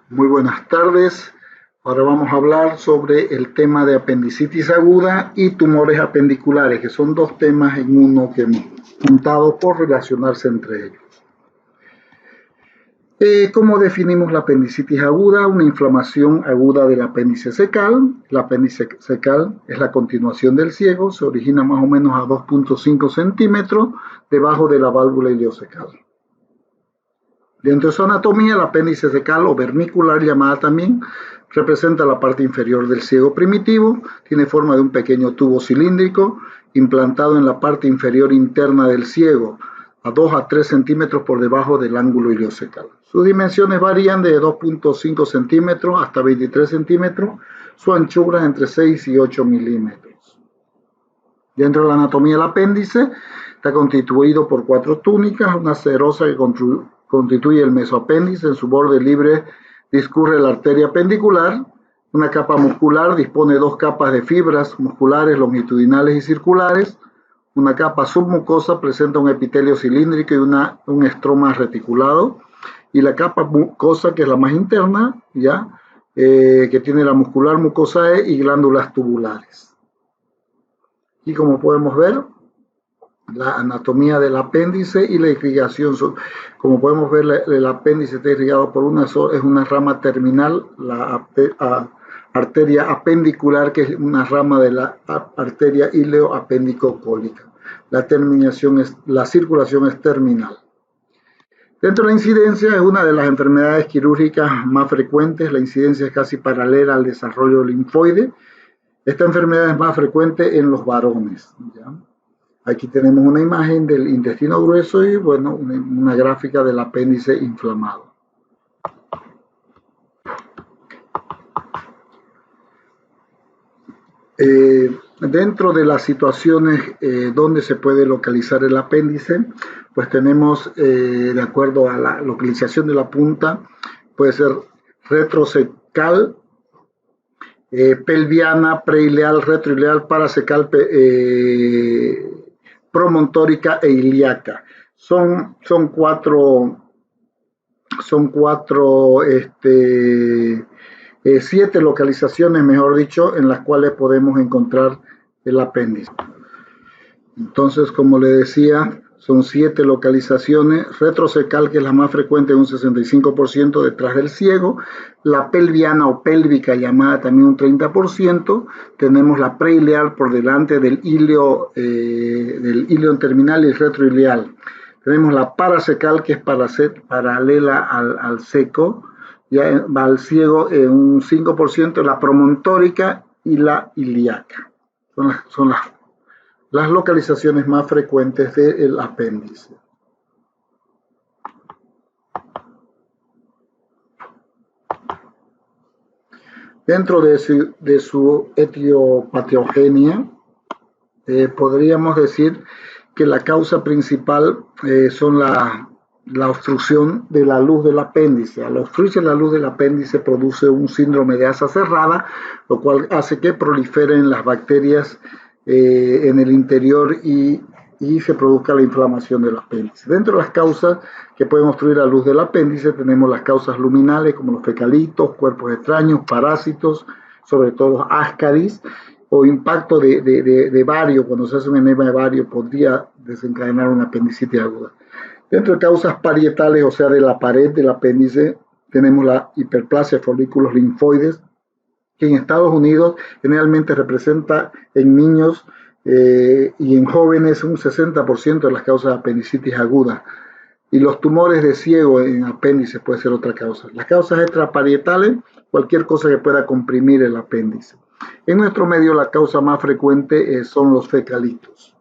Muy buenas tardes. Ahora vamos a hablar sobre el tema de apendicitis aguda y tumores apendiculares, que son dos temas en uno que hemos juntado por relacionarse entre ellos. ¿Cómo definimos la apendicitis aguda? Una inflamación aguda del apéndice cecal. El apéndice cecal es la continuación del ciego, se origina más o menos a 2.5 centímetros debajo de la válvula iliocecal. Dentro de su anatomía, el apéndice cecal o vermicular, llamada también, representa la parte inferior del ciego primitivo, tiene forma de un pequeño tubo cilíndrico implantado en la parte inferior interna del ciego, a 2 a 3 centímetros por debajo del ángulo iliocecal. Sus dimensiones varían de 2.5 centímetros hasta 23 centímetros, su anchura entre 6 y 8 milímetros. Dentro de la anatomía del apéndice está constituido por 4 túnicas, una serosa que constituye el mesoapéndice, en su borde libre discurre la arteria apendicular, una capa muscular dispone de 2 capas de fibras musculares longitudinales y circulares, una capa submucosa presenta un epitelio cilíndrico y un estroma reticulado, y la capa mucosa, que es la más interna, que tiene la muscular mucosae y glándulas tubulares. Y como podemos ver, la anatomía del apéndice y la irrigación. Como podemos ver, el apéndice está irrigado por es una rama terminal, la arteria apendicular, que es una rama de la arteria ileoapendicocólica. La circulación es terminal. Dentro de la incidencia, es una de las enfermedades quirúrgicas más frecuentes. La incidencia es casi paralela al desarrollo linfoide. Esta enfermedad es más frecuente en los varones, ¿ya? Aquí tenemos una imagen del intestino grueso y, bueno, una gráfica del apéndice inflamado. Dentro de las situaciones donde se puede localizar el apéndice, pues tenemos, de acuerdo a la localización de la punta, puede ser retrocecal, pelviana, preileal, retroileal, paracecal, promontórica e ilíaca. Son siete localizaciones, mejor dicho, en las cuales podemos encontrar el apéndice. Entonces, como le decía, son 7 localizaciones. Retrocecal, que es la más frecuente, un 65% detrás del ciego. La pelviana o pélvica, llamada también un 30%. Tenemos la preileal por delante del ilio terminal y el retroileal. Tenemos la paracecal, que es paralela al seco. Ya va al ciego un 5%, la promontórica y la ilíaca. Son las localizaciones más frecuentes del apéndice. Dentro de su etiopatogenia, podríamos decir que la causa principal son la obstrucción de la luz del apéndice. Al obstruirse la luz del apéndice produce un síndrome de asa cerrada, lo cual hace que proliferen las bacterias en el interior y se produzca la inflamación del apéndice. Dentro de las causas que pueden obstruir la luz del apéndice tenemos las causas luminales, como los fecalitos, cuerpos extraños, parásitos, sobre todo ascaris, o impacto de bario. Cuando se hace un enema de bario podría desencadenar una apendicitis aguda. Dentro de causas parietales, o sea, de la pared del apéndice, tenemos la hiperplasia de folículos linfoides, que en Estados Unidos generalmente representa en niños y en jóvenes un 60% de las causas de apendicitis aguda. Y los tumores de ciego en apéndice puede ser otra causa. Las causas extraparietales, cualquier cosa que pueda comprimir el apéndice. En nuestro medio, la causa más frecuente son los fecalitos.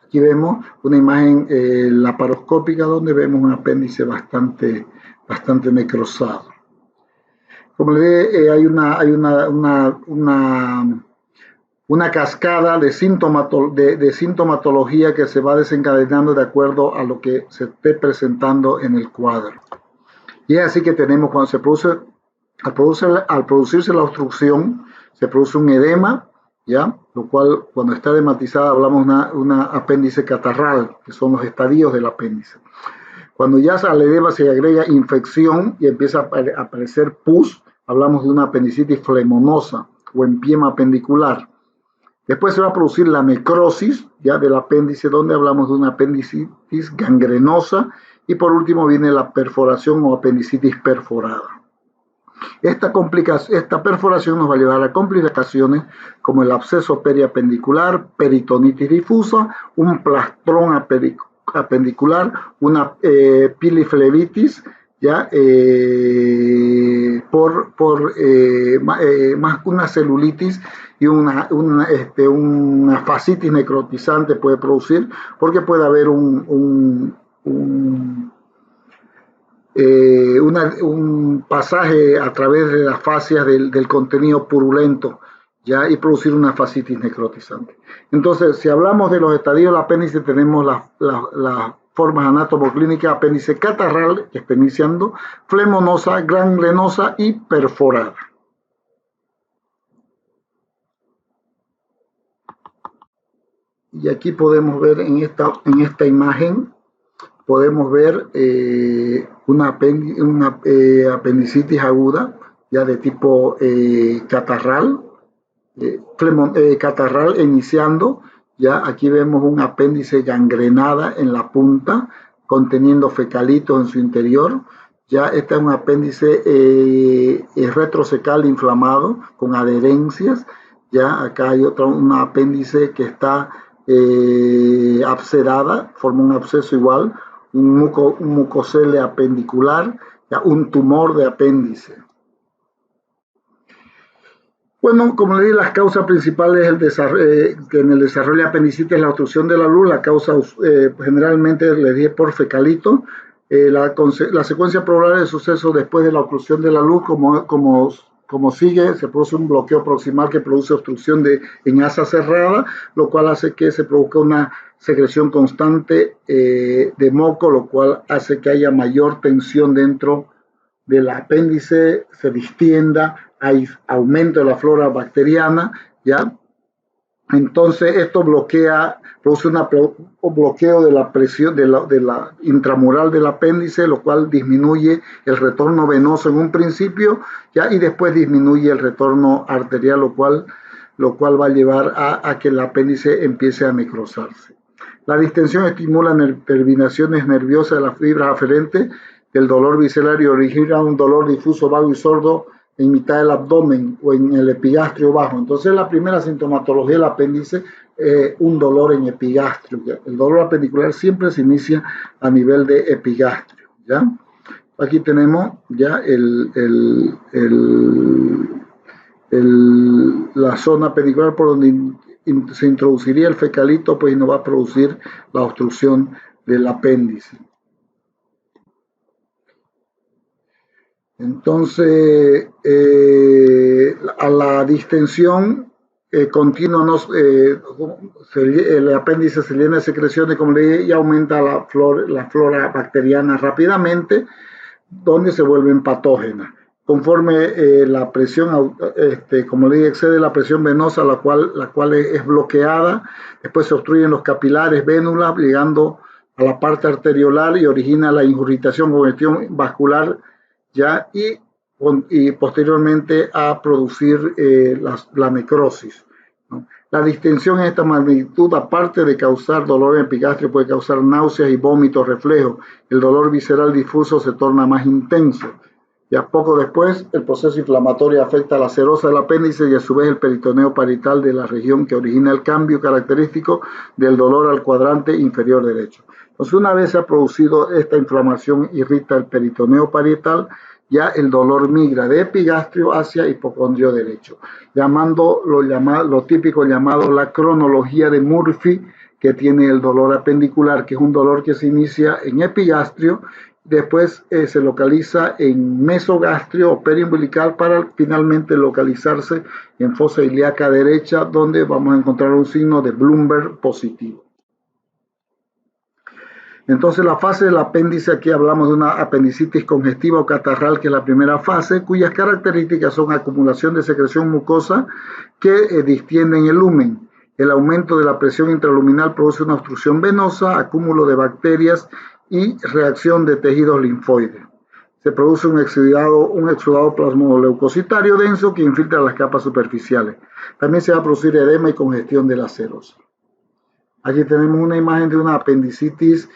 Aquí vemos una imagen laparoscópica donde vemos un apéndice bastante necrosado. Como le dije, hay una cascada de sintomatología que se va desencadenando de acuerdo a lo que se esté presentando en el cuadro. Y es así que tenemos, cuando al producirse la obstrucción, se produce un edema, ¿ya? Lo cual, cuando está edematizada, hablamos de una apéndice catarral, que son los estadios del apéndice. Cuando ya al edema se agrega infección y empieza a aparecer pus, hablamos de una apendicitis flemonosa o empiema apendicular. Después se va a producir la necrosis ya del apéndice, donde hablamos de una apendicitis gangrenosa, y por último viene la perforación o apendicitis perforada. Esta perforación nos va a llevar a complicaciones como el absceso periapendicular, peritonitis difusa, un plastrón apendicular, una piliflebitis, ya más una celulitis y una fascitis necrotizante puede producir, porque puede haber un pasaje a través de las fascias del contenido purulento, ¿ya? Y producir una fascitis necrotizante. Entonces, si hablamos de los estadios del apéndice, tenemos las formas anatomoclínicas: apéndice catarral, que está iniciando, flemonosa, gangrenosa y perforada. Y aquí podemos ver en esta imagen, podemos ver una apendicitis aguda, ya de tipo catarral, catarral iniciando. Ya aquí vemos un apéndice gangrenada en la punta, conteniendo fecalitos en su interior. Ya este es un apéndice retrocecal inflamado con adherencias. Ya acá hay un apéndice que está abscedada, forma un absceso igual, un mucocele apendicular, ya un tumor de apéndice. Bueno, como le dije, las causas principales que en el desarrollo de apendicitis es la obstrucción de la luz. La causa generalmente le dije por fecalito. La secuencia probable de suceso después de la obstrucción de la luz, como sigue, se produce un bloqueo proximal que produce obstrucción en asa cerrada, lo cual hace que se produzca una secreción constante de moco, lo cual hace que haya mayor tensión dentro del apéndice, se distienda, hay aumento de la flora bacteriana, ¿ya? Entonces esto produce un bloqueo de la presión de la intramural del apéndice, lo cual disminuye el retorno venoso en un principio, ¿ya? Y después disminuye el retorno arterial, lo cual va a llevar a que el apéndice empiece a necrosarse. La distensión estimula terminaciones nerviosas de las fibras aferentes del dolor visceral y origina un dolor difuso, vago y sordo en mitad del abdomen o en el epigastrio bajo. Entonces la primera sintomatología del apéndice es un dolor en epigastrio. ¿Ya? El dolor apendicular siempre se inicia a nivel de epigastrio, ¿ya? Aquí tenemos ya la zona apendicular por donde se introduciría el fecalito, pues no va a producir la obstrucción del apéndice. Entonces, a la distensión continua, el apéndice se llena de secreciones, como le dije, y aumenta la flora bacteriana rápidamente, donde se vuelven patógenas. Conforme la presión, como le dije, excede la presión venosa, la cual es bloqueada, después se obstruyen los capilares, vénulas, llegando a la parte arteriolar y origina la ingurgitación, congestión vascular, ¿ya? Y posteriormente a producir la necrosis, ¿no? La distensión en esta magnitud, aparte de causar dolor en epigastrio, puede causar náuseas y vómitos reflejos. El dolor visceral difuso se torna más intenso. Ya poco después, el proceso inflamatorio afecta a la serosa del apéndice y a su vez el peritoneo parietal de la región que origina el cambio característico del dolor al cuadrante inferior derecho. Entonces, una vez se ha producido esta inflamación, irrita el peritoneo parietal, ya el dolor migra de epigastrio hacia hipocondrio derecho, lo típico llamado la cronología de Murphy, que tiene el dolor apendicular, que es un dolor que se inicia en epigastrio, después se localiza en mesogastrio o periumbilical para finalmente localizarse en fosa ilíaca derecha, donde vamos a encontrar un signo de Bloomberg positivo. Entonces la fase del apéndice, aquí hablamos de una apendicitis congestiva o catarral, que es la primera fase, cuyas características son acumulación de secreción mucosa que distienden el lumen. El aumento de la presión intraluminal produce una obstrucción venosa, acúmulo de bacterias y reacción de tejidos linfoides. Se produce un exudado plasmoleucocitario denso que infiltra las capas superficiales. También se va a producir edema y congestión de la serosa. Aquí tenemos una imagen de una apendicitis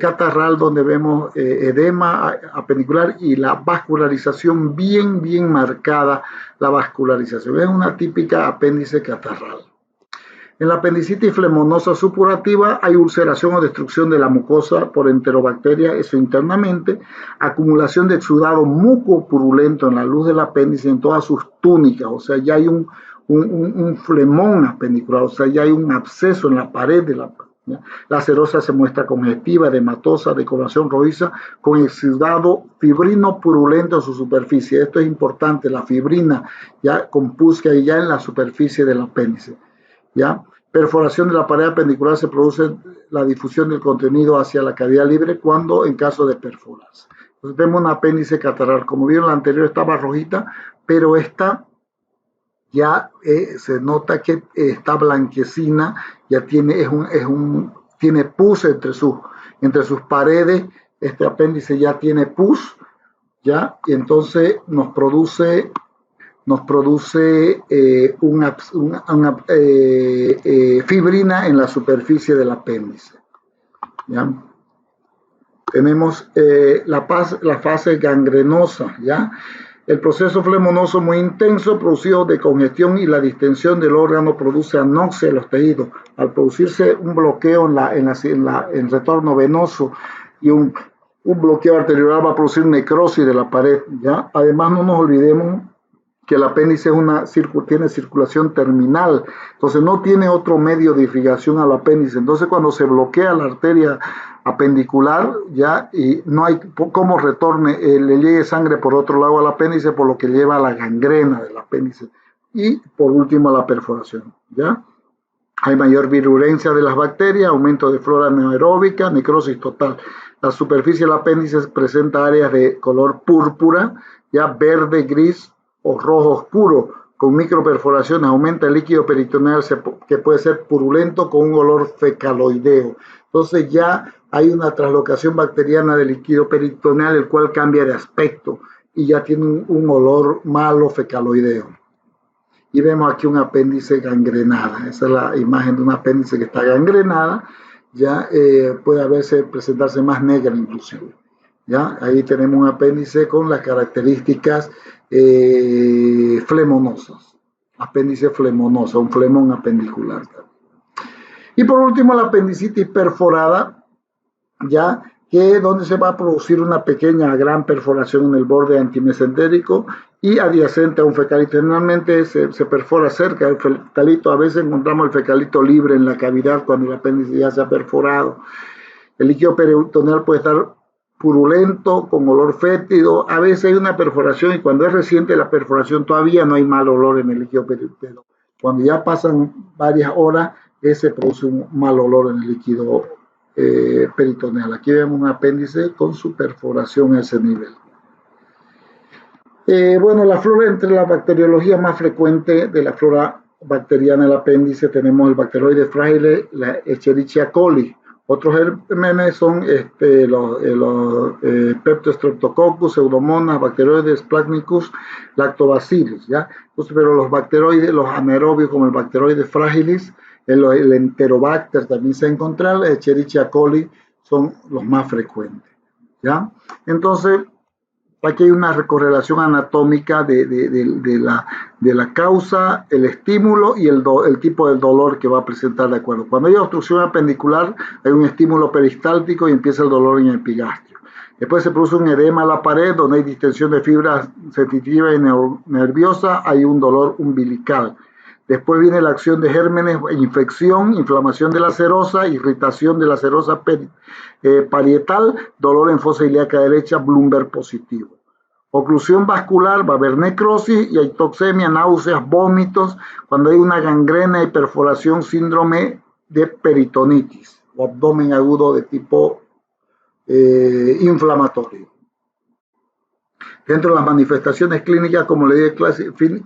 catarral donde vemos edema apendicular y la vascularización bien marcada, la vascularización. Es una típica apéndice catarral. En la apendicitis flemonosa supurativa hay ulceración o destrucción de la mucosa por enterobacterias, eso internamente, acumulación de exudado mucopurulento en la luz del apéndice en todas sus túnicas, o sea, ya hay un flemón apendicular, o sea, ya hay un absceso en la pared de la ¿ya? La serosa se muestra congestiva, edematosa, de coloración rojiza, con exudado fibrino purulento en su superficie. Esto es importante, la fibrina ya con pus que hay ya en la superficie del apéndice. ¿Ya? Perforación de la pared apendicular, se produce la difusión del contenido hacia la cavidad libre cuando en caso de perforarse. Entonces tenemos un apéndice catarral. Como vieron, la anterior estaba rojita, pero esta ya se nota que está blanquecina, ya tiene, tiene pus entre sus paredes. Este apéndice ya tiene pus, ¿ya? Y entonces nos produce una fibrina en la superficie del apéndice. ¿Ya? Tenemos la fase gangrenosa, ¿ya? El proceso flemonoso muy intenso, producido de congestión y la distensión del órgano, produce anoxia de los tejidos. Al producirse un bloqueo en retorno venoso y un bloqueo arterial, va a producir necrosis de la pared, ¿ya? Además, no nos olvidemos que el apéndice tiene circulación terminal, entonces no tiene otro medio de irrigación al apéndice. Entonces cuando se bloquea la arteria apendicular, ya, y no hay cómo retorne, le llegue sangre por otro lado al apéndice, por lo que lleva a la gangrena del apéndice y por último a la perforación, ¿ya? Hay mayor virulencia de las bacterias, aumento de flora anaeróbica, necrosis total. La superficie del apéndice presenta áreas de color púrpura, ya verde, gris o rojo oscuro, con microperforaciones. Aumenta el líquido peritoneal que puede ser purulento con un olor fecaloideo. Entonces ya hay una translocación bacteriana del líquido peritoneal, el cual cambia de aspecto y ya tiene un olor malo fecaloideo. Y vemos aquí un apéndice gangrenada. Esa es la imagen de un apéndice que está gangrenada. Ya puede presentarse más negra inclusive. ¿Ya? Ahí tenemos un apéndice con las características flemonosas. Apéndice flemonoso, un flemón apendicular. Y por último, la apendicitis perforada, ya que donde se va a producir una pequeña a gran perforación en el borde antimesentérico y adyacente a un fecalito. Generalmente se perfora cerca del fecalito. A veces encontramos el fecalito libre en la cavidad cuando el apéndice ya se ha perforado. El líquido peritoneal puede estar purulento, con olor fétido. A veces hay una perforación y cuando es reciente la perforación todavía no hay mal olor en el líquido peritoneal. Cuando ya pasan varias horas, se produce un mal olor en el líquido peritoneal. Aquí vemos un apéndice con su perforación a ese nivel. Bueno, la flora, entre la bacteriología más frecuente de la flora bacteriana del apéndice, tenemos el bacteroide frágil, la Escherichia coli. Otros gérmenes son los Peptostreptococcus, Pseudomonas, Bacteroides, Plasmicus, Lactobacillus, ¿ya? Entonces, pero los bacteroides, los anaerobios como el Bacteroides fragilis, el Enterobacter también se encuentra, la Escherichia coli son los más frecuentes, ¿ya? Entonces, aquí hay una correlación anatómica de la causa, el estímulo y el tipo del dolor que va a presentar de acuerdo. Cuando hay obstrucción apendicular, hay un estímulo peristáltico y empieza el dolor en el epigastrio. Después se produce un edema a la pared, donde hay distensión de fibras sensitivas y nerviosas, hay un dolor umbilical. Después viene la acción de gérmenes, infección, inflamación de la serosa, irritación de la serosa parietal, dolor en fosa ilíaca derecha, Bloomberg positivo. Oclusión vascular, va a haber necrosis y hipoxemia, náuseas, vómitos. Cuando hay una gangrena y perforación, síndrome de peritonitis o abdomen agudo de tipo inflamatorio. Dentro de las manifestaciones clínicas, como le dije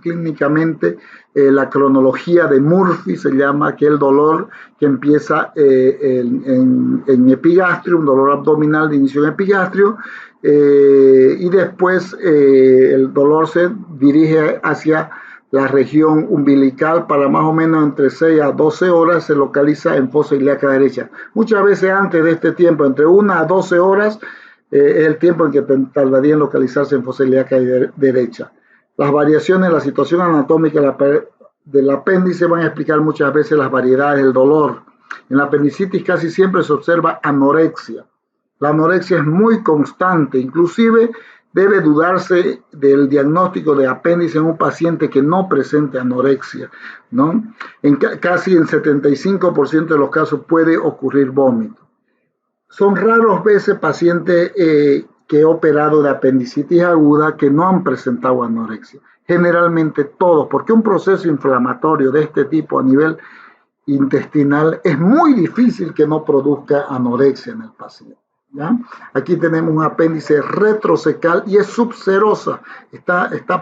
clínicamente, la cronología de Murphy se llama, que es el dolor que empieza en epigastrio, un dolor abdominal de inicio en epigastrio, y después el dolor se dirige hacia la región umbilical para más o menos entre 6 a 12 horas, se localiza en fosa ilíaca derecha. Muchas veces antes de este tiempo, entre 1 a 12 horas, es el tiempo en que tardaría en localizarse en fosa ilíaca derecha. Las variaciones en la situación anatómica del apéndice van a explicar muchas veces las variedades del dolor. En la apendicitis casi siempre se observa anorexia. La anorexia es muy constante, inclusive debe dudarse del diagnóstico de apéndice en un paciente que no presente anorexia, ¿no? Casi en 75% de los casos puede ocurrir vómito. Son raros veces pacientes que he operado de apendicitis aguda que no han presentado anorexia. Generalmente todos, porque un proceso inflamatorio de este tipo a nivel intestinal es muy difícil que no produzca anorexia en el paciente. ¿Ya? Aquí tenemos un apéndice retrocecal y es subserosa, está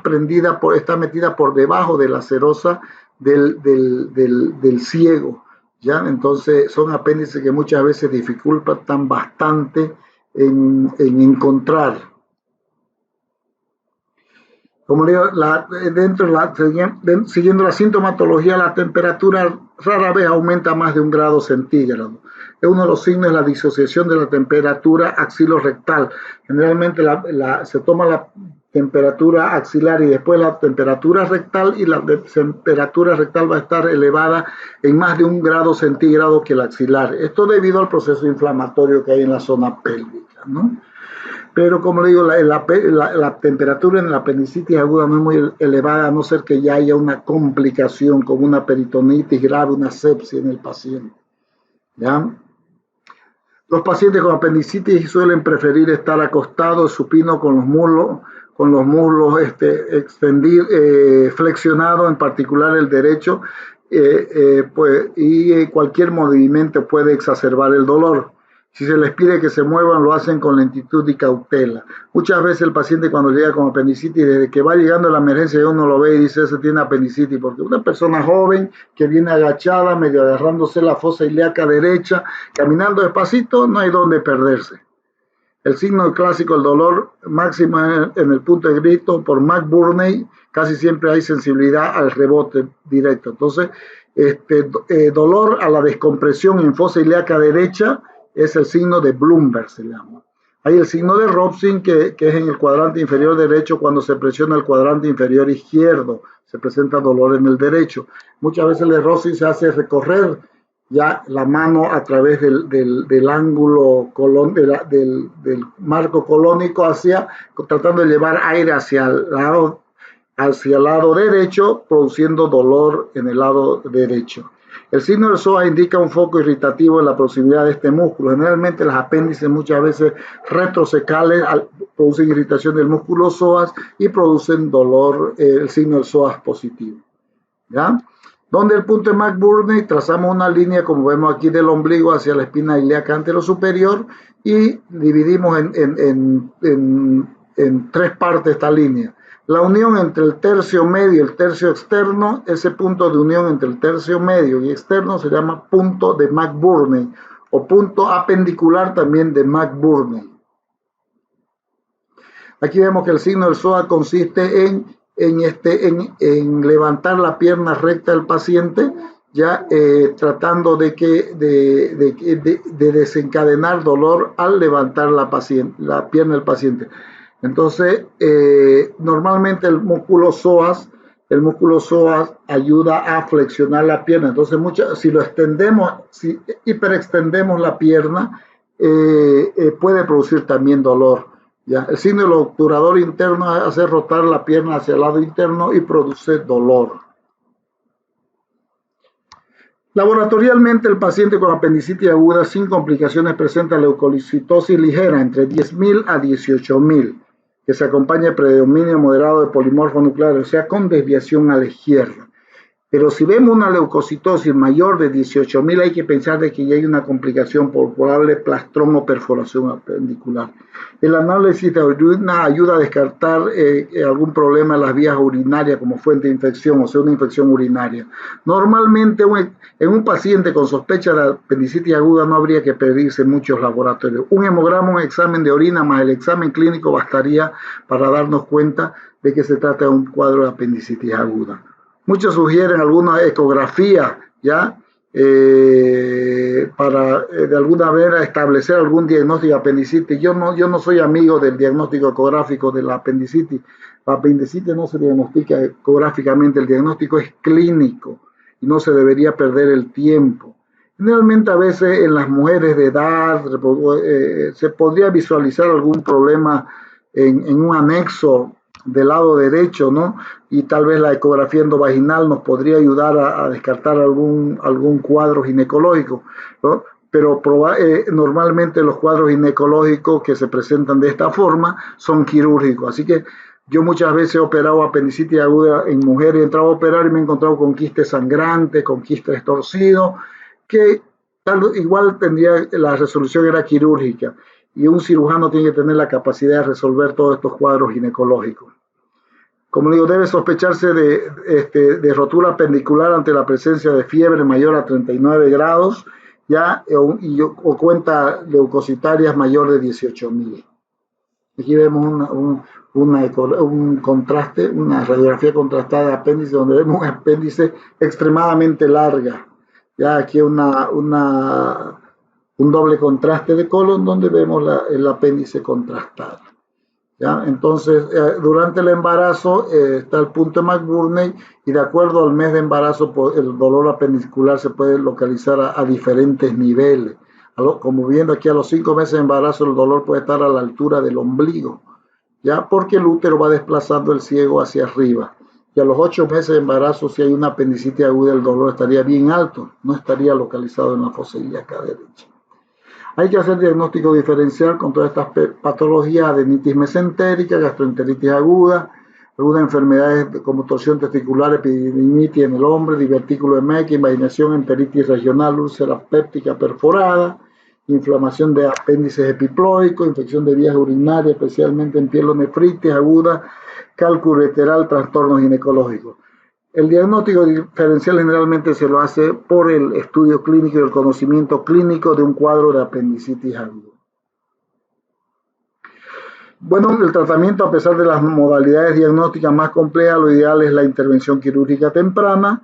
metida por debajo de la serosa del ciego. ¿Ya? Entonces son apéndices que muchas veces dificultan bastante en encontrar. Como le digo, siguiendo la sintomatología, la temperatura rara vez aumenta más de 1 grado centígrado. Es uno de los signos de la disociación de la temperatura axilorectal. Generalmente se toma la temperatura axilar y después la temperatura rectal, y la temperatura rectal va a estar elevada en más de 1 grado centígrado que la axilar. Esto debido al proceso inflamatorio que hay en la zona pélvica, ¿no? Pero como le digo, la temperatura en la apendicitis aguda no es muy elevada, a no ser que ya haya una complicación como una peritonitis grave, una sepsis en el paciente. ¿Ya? Los pacientes con apendicitis suelen preferir estar acostados, supino, con los muslos flexionados, en particular el derecho, y cualquier movimiento puede exacerbar el dolor. Si se les pide que se muevan, lo hacen con lentitud y cautela. Muchas veces el paciente, cuando llega con apendicitis, desde que va llegando a la emergencia, uno lo ve y dice, ese tiene apendicitis, porque una persona joven que viene agachada, medio agarrándose la fosa ilíaca derecha, caminando despacito, no hay dónde perderse. El signo clásico, el dolor máximo en el punto de grito por McBurney, casi siempre hay sensibilidad al rebote directo. Entonces, dolor a la descompresión en fosa ilíaca derecha es el signo de Bloomberg, se llama. Hay el signo de Robson, que es en el cuadrante inferior derecho. Cuando se presiona el cuadrante inferior izquierdo, se presenta dolor en el derecho. Muchas veces el de Robson se hace recorrer ya la mano a través del ángulo del marco colónico, tratando de llevar aire hacia el lado derecho, produciendo dolor en el lado derecho. El signo del psoas indica un foco irritativo en la proximidad de este músculo. Generalmente las apéndices muchas veces retrosecales producen irritación del músculo psoas y producen dolor, el signo del psoas positivo. ¿Ya? Donde el punto de McBurney, trazamos una línea, como vemos aquí, del ombligo hacia la espina ilíaca anterosuperior y dividimos en 3 partes esta línea. La unión entre el tercio medio y el tercio externo, ese punto de unión entre el tercio medio y externo se llama punto de McBurney o punto apendicular también de McBurney. Aquí vemos que el signo del psoas consiste en levantar la pierna recta del paciente, ya tratando de desencadenar dolor al levantar la pierna del paciente. Entonces, normalmente el músculo psoas ayuda a flexionar la pierna. Entonces, si hiperextendemos la pierna, puede producir también dolor. ¿Ya? El signo del obturador interno hace rotar la pierna hacia el lado interno y produce dolor. Laboratorialmente, el paciente con apendicitis aguda sin complicaciones presenta leucocitosis ligera entre 10.000 a 18.000. Que se acompaña de predominio moderado de polimorfo nuclear, o sea, con desviación a la izquierda. Pero si vemos una leucocitosis mayor de 18.000, hay que pensar de que ya hay una complicación por probable plastrón o perforación apendicular. El análisis de orina ayuda a descartar algún problema en las vías urinarias como fuente de infección, o sea, una infección urinaria. Normalmente en un paciente con sospecha de apendicitis aguda no habría que pedirse muchos laboratorios. Un hemograma, un examen de orina más el examen clínico bastaría para darnos cuenta de que se trata de un cuadro de apendicitis aguda. Muchos sugieren alguna ecografía, ¿ya? Para de alguna manera establecer algún diagnóstico de apendicitis. Yo no soy amigo del diagnóstico ecográfico de la apendicitis. La apendicitis no se diagnostica ecográficamente, el diagnóstico es clínico y no se debería perder el tiempo. Generalmente a veces en las mujeres de edad se podría visualizar algún problema en un anexo del lado derecho, ¿no? Y tal vez la ecografía endovaginal nos podría ayudar a descartar algún cuadro ginecológico, ¿no? Pero normalmente los cuadros ginecológicos que se presentan de esta forma son quirúrgicos. Así que yo muchas veces he operado apendicitis aguda en mujeres, he entrado a operar y me he encontrado con quistes sangrantes, con quistes torcidos, que igual la resolución era quirúrgica. Y un cirujano tiene que tener la capacidad de resolver todos estos cuadros ginecológicos. Como digo, debe sospecharse de rotura apendicular ante la presencia de fiebre mayor a 39 grados, ¿ya? O cuenta leucocitarias mayor de 18.000. Aquí vemos un contraste, una radiografía contrastada de apéndice, donde vemos un apéndice extremadamente larga. Ya aquí un doble contraste de colon donde vemos el apéndice contrastado. ¿Ya? Entonces, durante el embarazo está el punto de McBurney y de acuerdo al mes de embarazo el dolor apendicular se puede localizar a diferentes niveles. Como viendo aquí a los 5 meses de embarazo el dolor puede estar a la altura del ombligo, ¿ya? Porque el útero va desplazando el ciego hacia arriba. Y a los 8 meses de embarazo, si hay una apendicitis aguda, el dolor estaría bien alto, no estaría localizado en la fosa ilíaca derecha. Hay que hacer diagnóstico diferencial con todas estas patologías: adenitis mesentérica, gastroenteritis aguda, algunas enfermedades como torsión testicular, epididimitis en el hombre, divertículo de Mecke, invaginación, enteritis regional, úlcera péptica perforada, inflamación de apéndices epiploicos, infección de vías urinarias, especialmente en pielonefritis aguda, cálculo ureteral, trastornos ginecológicos. El diagnóstico diferencial generalmente se lo hace por el estudio clínico y el conocimiento clínico de un cuadro de apendicitis aguda. Bueno, el tratamiento, a pesar de las modalidades diagnósticas más complejas, lo ideal es la intervención quirúrgica temprana.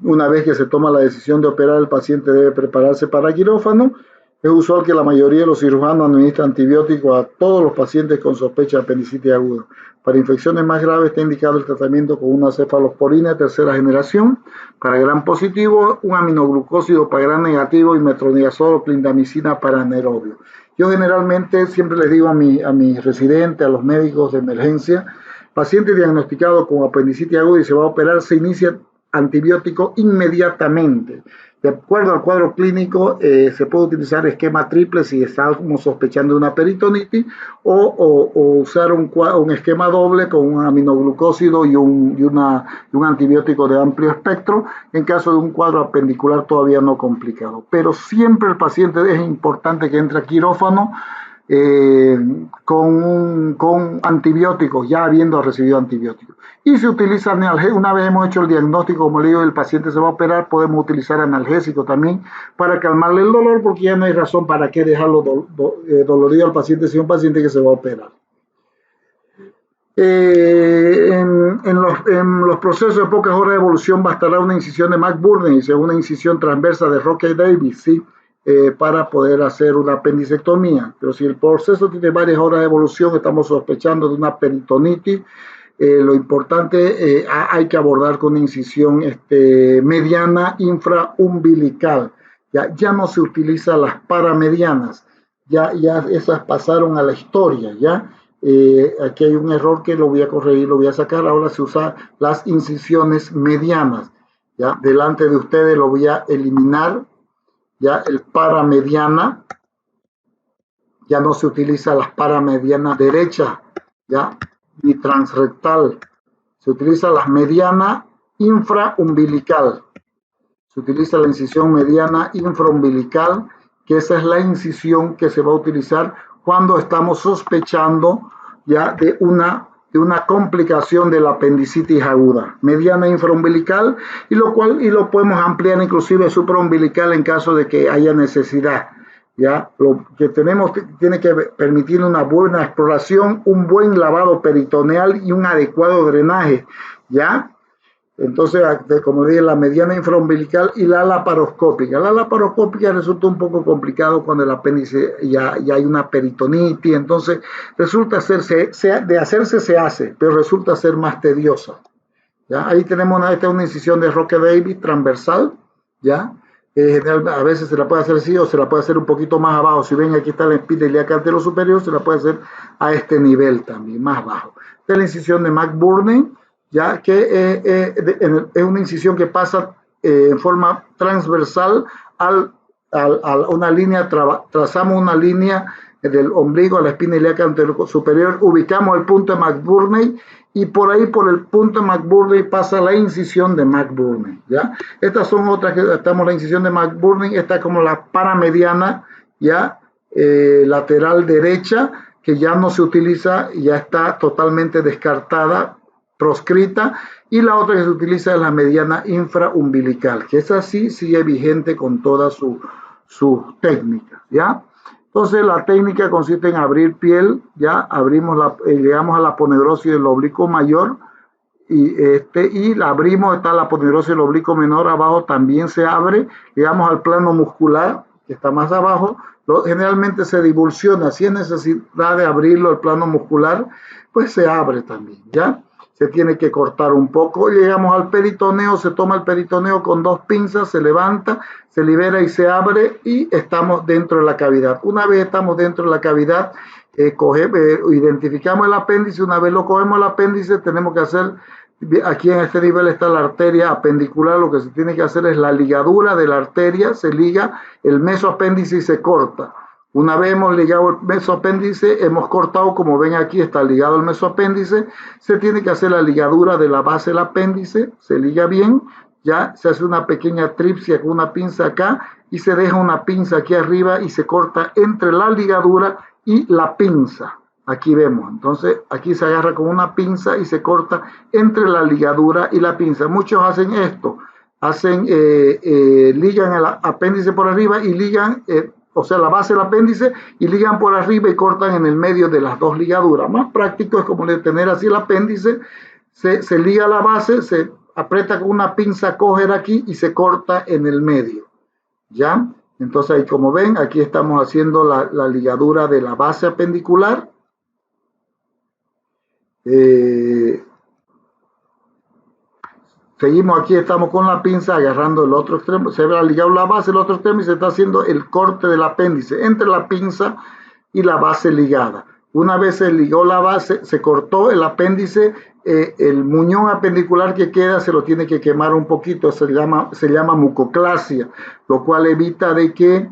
Una vez que se toma la decisión de operar, el paciente debe prepararse para quirófano. Es usual que la mayoría de los cirujanos administren antibióticos a todos los pacientes con sospecha de apendicitis aguda. Para infecciones más graves está indicado el tratamiento con una cefalosporina de tercera generación. Para gram positivo, un aminoglucósido para gram negativo y metronidazol o clindamicina para anaerobio. Yo generalmente siempre les digo a mis residentes, a los médicos de emergencia, paciente diagnosticado con apendicitis aguda y se va a operar, se inicia antibiótico inmediatamente. De acuerdo al cuadro clínico, se puede utilizar esquema triple si estamos sospechando de una peritonitis o usar un esquema doble con un aminoglucósido y un antibiótico de amplio espectro en caso de un cuadro apendicular todavía no complicado. Pero siempre el paciente es importante que entre a quirófano con antibióticos, ya habiendo recibido antibióticos. Y se utiliza analgésico. Una vez hemos hecho el diagnóstico, como le digo, el paciente se va a operar, podemos utilizar analgésico también para calmarle el dolor, porque ya no hay razón para qué dejarlo dolorido al paciente si es un paciente que se va a operar. En los procesos de pocas horas de evolución bastará una incisión de McBurney, o una incisión transversa de Rockey-Davis, ¿sí? Para poder hacer una apendicectomía. Pero si el proceso tiene varias horas de evolución, estamos sospechando de una peritonitis, lo importante, hay que abordar con una incisión mediana infraumbilical. Ya no se utilizan las paramedianas, ya esas pasaron a la historia, ¿ya? Aquí hay un error que lo voy a corregir, lo voy a sacar. Ahora se usan las incisiones medianas, ¿ya? Delante de ustedes lo voy a eliminar. Ya el paramediana, ya no se utiliza las paramedianas derechas, ya, ni transrectal. Se utiliza las medianas infraumbilical. Se utiliza la incisión mediana infraumbilical, que esa es la incisión que se va a utilizar cuando estamos sospechando ya de una complicación de la apendicitis aguda, mediana infraumbilical, y lo podemos ampliar inclusive supraumbilical en caso de que haya necesidad. Ya lo que tiene que permitir una buena exploración, un buen lavado peritoneal y un adecuado drenaje, ya. Entonces, como dije, la mediana infraumbilical y la laparoscópica. La laparoscópica resulta un poco complicado cuando el apéndice ya hay una peritonitis, entonces resulta de hacerse se hace, pero resulta ser más tediosa. ¿Ya? Ahí tenemos una incisión de Roque-Davis transversal, ¿ya? A veces se la puede hacer así o se la puede hacer un poquito más abajo. Si ven, aquí está la espina ilíaca anterior superior, se la puede hacer a este nivel también, más bajo. Esta es la incisión de McBurney, ya que es una incisión que pasa en forma transversal a una línea, trazamos una línea del ombligo a la espina ilíaca anterior superior, ubicamos el punto de McBurney y por ahí, por el punto de McBurney, pasa la incisión de McBurney, ¿ya? Estas son otras que estamos, la incisión de McBurney, esta como la paramediana, ¿ya? Lateral derecha, que ya no se utiliza, ya está totalmente descartada, proscrita, y la otra que se utiliza es la mediana infraumbilical, que esa sí sigue vigente con todas sus técnicas, ¿ya? Entonces la técnica consiste en abrir piel, ya llegamos a la aponeurosis del oblicuo mayor y la abrimos, está la aponeurosis del oblicuo menor abajo, también se abre, llegamos al plano muscular que está más abajo, generalmente se divulsiona, si es necesidad de abrirlo el plano muscular, pues se abre también, ¿ya? Se tiene que cortar un poco, llegamos al peritoneo, se toma el peritoneo con 2 pinzas, se levanta, se libera y se abre y estamos dentro de la cavidad. Una vez estamos dentro de la cavidad, identificamos el apéndice, una vez lo cogemos el apéndice, tenemos que hacer, aquí en este nivel está la arteria apendicular, lo que se tiene que hacer es la ligadura de la arteria, se liga el mesoapéndice y se corta. Una vez hemos ligado el mesoapéndice, hemos cortado, como ven aquí está ligado el mesoapéndice, se tiene que hacer la ligadura de la base del apéndice, se liga bien, ya se hace una pequeña tripsia con una pinza acá y se deja una pinza aquí arriba y se corta entre la ligadura y la pinza. Aquí vemos, entonces aquí se agarra con una pinza y se corta entre la ligadura y la pinza. Muchos hacen esto, ligan el apéndice por arriba y ligan... o sea, la base del apéndice, y ligan por arriba y cortan en el medio de las 2 ligaduras. Más práctico es como tener así el apéndice, se liga la base, se aprieta con una pinza coger aquí y se corta en el medio, ¿ya? Entonces, ahí como ven, aquí estamos haciendo la ligadura de la base apendicular. Seguimos aquí, estamos con la pinza agarrando el otro extremo, se ha ligado la base, el otro extremo y se está haciendo el corte del apéndice entre la pinza y la base ligada. Una vez se ligó la base, se cortó el apéndice, el muñón apendicular que queda se lo tiene que quemar un poquito, se llama mucoclasia, lo cual evita de que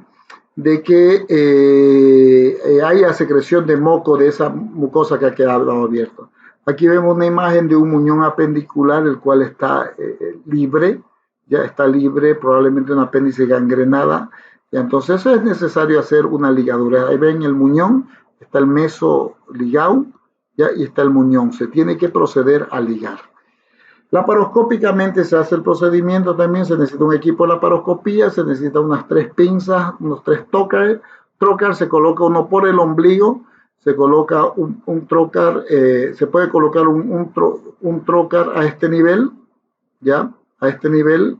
haya secreción de moco de esa mucosa que ha quedado abierta. Aquí vemos una imagen de un muñón apendicular, el cual está libre, ya está libre, probablemente un apéndice gangrenada. Y entonces eso es necesario hacer una ligadura. Ahí ven el muñón, está el meso ligado, ya, y está el muñón. Se tiene que proceder a ligar. Laparoscópicamente se hace el procedimiento también, se necesita un equipo de laparoscopía, se necesita unas 3 pinzas, unos 3 trocar, se coloca uno por el ombligo, se coloca un trocar, se puede colocar un trocar a este nivel, ¿ya? A este nivel,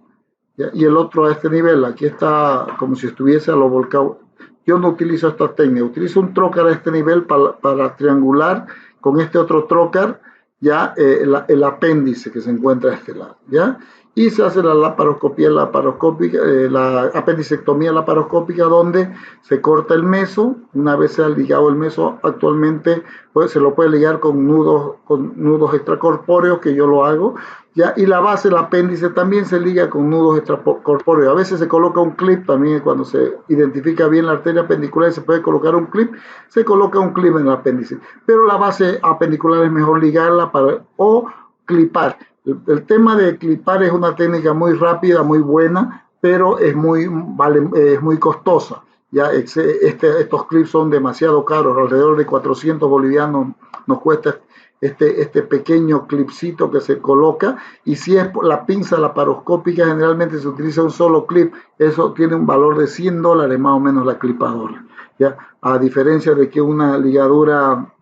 ¿ya? Y el otro a este nivel. Aquí está como si estuviese a lo volcado. Yo no utilizo esta técnica, utilizo un trocar a este nivel para triangular con este otro trocar, ¿ya? El apéndice que se encuentra a este lado, ¿ya? Y se hace la laparoscopía laparoscópica, la apendicectomía laparoscópica, donde se corta el meso. Una vez se ha ligado el meso, actualmente pues, se lo puede ligar con nudos extracorpóreos, que yo lo hago, ¿ya? Y la base del apéndice también se liga con nudos extracorpóreos. A veces se coloca un clip también, cuando se identifica bien la arteria apendicular, se puede colocar un clip, se coloca un clip en el apéndice. Pero la base apendicular es mejor ligarla o clipar. El tema de clipar es una técnica muy rápida, muy buena, pero es muy costosa. Ya estos clips son demasiado caros, alrededor de 400 bolivianos nos cuesta este pequeño clipcito que se coloca, y si es la pinza laparoscópica, generalmente se utiliza un solo clip, eso tiene un valor de $100 más o menos la clipadora, ¿ya? A diferencia de que una ligadura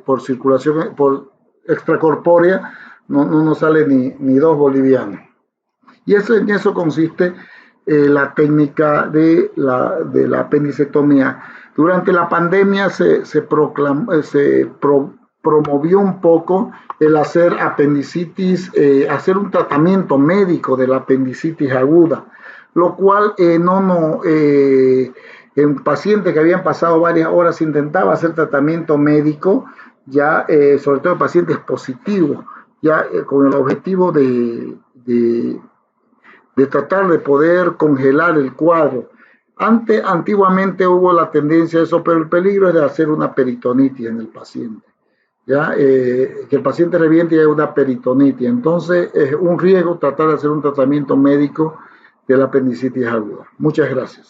por circulación, por extracorpórea, no nos sale ni 2 bolivianos. Y en eso consiste la técnica de la apendicectomía. Durante la pandemia se promovió un poco el hacer apendicitis, hacer un tratamiento médico de la apendicitis aguda, lo cual en pacientes que habían pasado varias horas intentaba hacer tratamiento médico, ya sobre todo pacientes positivos, ya con el objetivo de tratar de poder congelar el cuadro. Antiguamente hubo la tendencia a eso, pero el peligro es de hacer una peritonitis en el paciente. ¿Ya? Que el paciente reviente y hay una peritonitis. Entonces es un riesgo tratar de hacer un tratamiento médico de la apendicitis aguda. Muchas gracias.